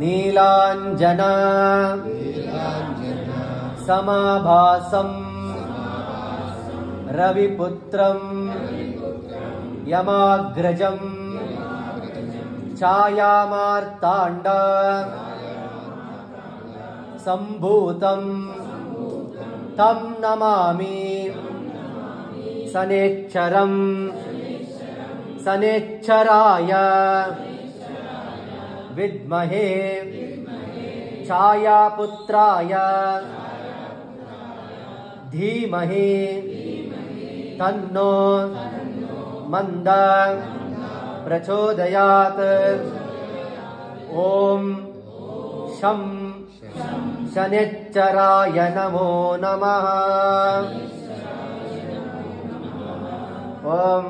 ನೀಲಾಂಜನ ಸಮಾಭಾಸಂ ರವಿಪುತ್ರಂ ಯಮಾಗ್ರಜಂ ಛಾಯಾಮಾರ್ತಾಂಡ ಸಂಭೂತಂ ತಂ ನಮಾಮಿ ಸನೇಚ್ಛರಂ ಸನೇಚ್ಛರಾಯ ವಿದ್ಮಹೇ ಛಾಯಾಪುತ್ರಾಯ ಧೀಮಹಿ ತನ್ನೋ ಮಂದ ಪ್ರಚೋದಯಾತ್. ಓಂ ಶಂ ಶನೇಚ್ಛರಾಯ ನಮೋ ನಮಃ. ಓಂ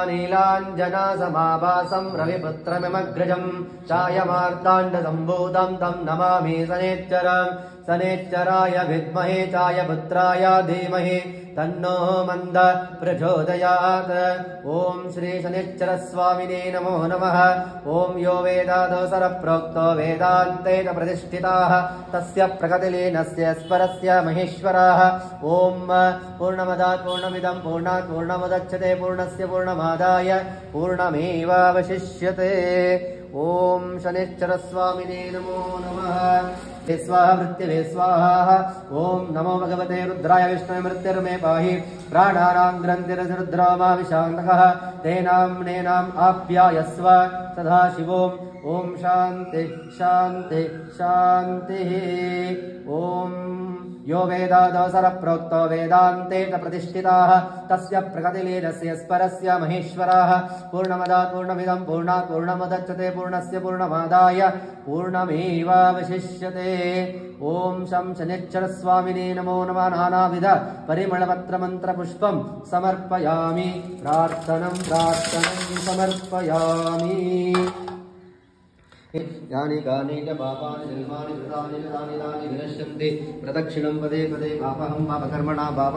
ನೀಲಾಂಜನ ಸಮಾಭಾಸಂ ರವಿಪುತ್ರಮಿಮಗ್ರಜಂ ಛಾಯಮಾರ್ತಾಂಡ ಸಂಭೂತಂ ತಂ ನಮಾಮಿ ಸನೇಚ್ಛರಂ ಸನೇಚ್ಛರಾಯ ವಿದ್ಮಹೇ ಛಾಯಪುತ್ರಾಯ ಧೀಮಹಿ ತನ್ನೋ ಮಂದ ಪ್ರಚೋದಯಾತ್. ಓಂ ಶ್ರೀ ಶನೇಚ್ಛರ ಸ್ವಾಮಿನೇ ನಮೋ ನಮಃ. ಓಂ ಯೋ ವೇದಾದವಸರ ಪ್ರೋಕ್ತೋ ವೇದಾಂತೇನ ಪ್ರತಿಷ್ಠಿತಾಃ ತಸ್ಯ ಪ್ರಗತಿಲೀನಸ್ಯ ಸ್ಪರಸ್ಯ ಮಹೇಶ್ವರಾಃ. ಓಂ ಪೂರ್ಣಮದಾತ್ ಪೂರ್ಣಮಿದಂ ಪೂರ್ಣಾತ್ ಪೂರ್ಣಮುದಚ್ಯತೆ ಪೂರ್ಣಸ್ಯ ಪೂರ್ಣಮಾದಾಯ ಪೂರ್ಣಮೇವಾವಶಿಷ್ಯತೆ. ಓಂ ಶನೇಚ್ಛರ ಸ್ವಾಮಿನೇ ನಮೋ ನಮಃ. ಸ್ವಾಹ ಮೃತ್ಯವೆ ಸ್ವಾಹ. ಓಂ ನಮೋ ಭಗವತೆ ರುದ್ರಾಯ ವಿಷ್ಣುವೆ ಮೃತ್ಯುರ್ಮೇ ಪಾಹಿ. ಪ್ರಾಣಾನಾಂ ಗ್ರಂಥಿರರುದ್ರೋ ಮಾ ವಿಶಾಂತಕಃ ತೇನಾಂ ಆಪ್ಯಾಯಸ್ವ ಸದಾಶಿವೋಂ. ಓಂ ಶಾಂತಿ ಶಾಂತಿ ಶಾಂತಿ. ಓಂ ಯೋ ವೇದಾದವಸರ ಪ್ರೋಕ್ತೋ ವೇದಾಂತೇನ ಪ್ರತಿಷ್ಠಿತಾಃ ತಸ್ಯ ಪ್ರಗತಿಲೀನಸ್ಯ ಸ್ಪರಸ್ಯ ಮಹೇಶ್ವರಾಃ. ಪೂರ್ಣಮದಾತ್ ಪೂರ್ಣಮಿದಂ ಪೂರ್ಣಾತ್ ಪೂರ್ಣಮುದಚ್ಯತೆ ಪೂರ್ಣಸ್ಯ ಪೂರ್ಣಮಾದಾಯ ಪೂರ್ಣಮೇವಾವಶಿಷ್ಯತೆ. ಓಂ ಶಂ ಶನೇಚ್ಛರ ಸ್ವಾಮಿನೇ ನಮೋ ನಮಃ. ನಾನಾವಿಧ ಪರಿಮಳಪತ್ರ ಮಂತ್ರ ಪುಷ್ಪಂ ಸಮರ್ಪಯಾಮಿ. ಪ್ರಾರ್ಥನಂ ಸಮರ್ಪಯಾಮಿ. ಯಾನಿ ಗಾನಿ ಚ ಪಾಪಾನಿ ಜನ್ಮಾನಿ ಕೃತಾನಿ ತಾನಿ ತಾನಿ ವಿನಶ್ಯಂತಿ. ಪ್ರದಕ್ಷಿಣಂ ಪದೇ ಪದೇ ಪಾಪಹಂ ಪಾಪಕರ್ಮಣಾ ಪಾಪ.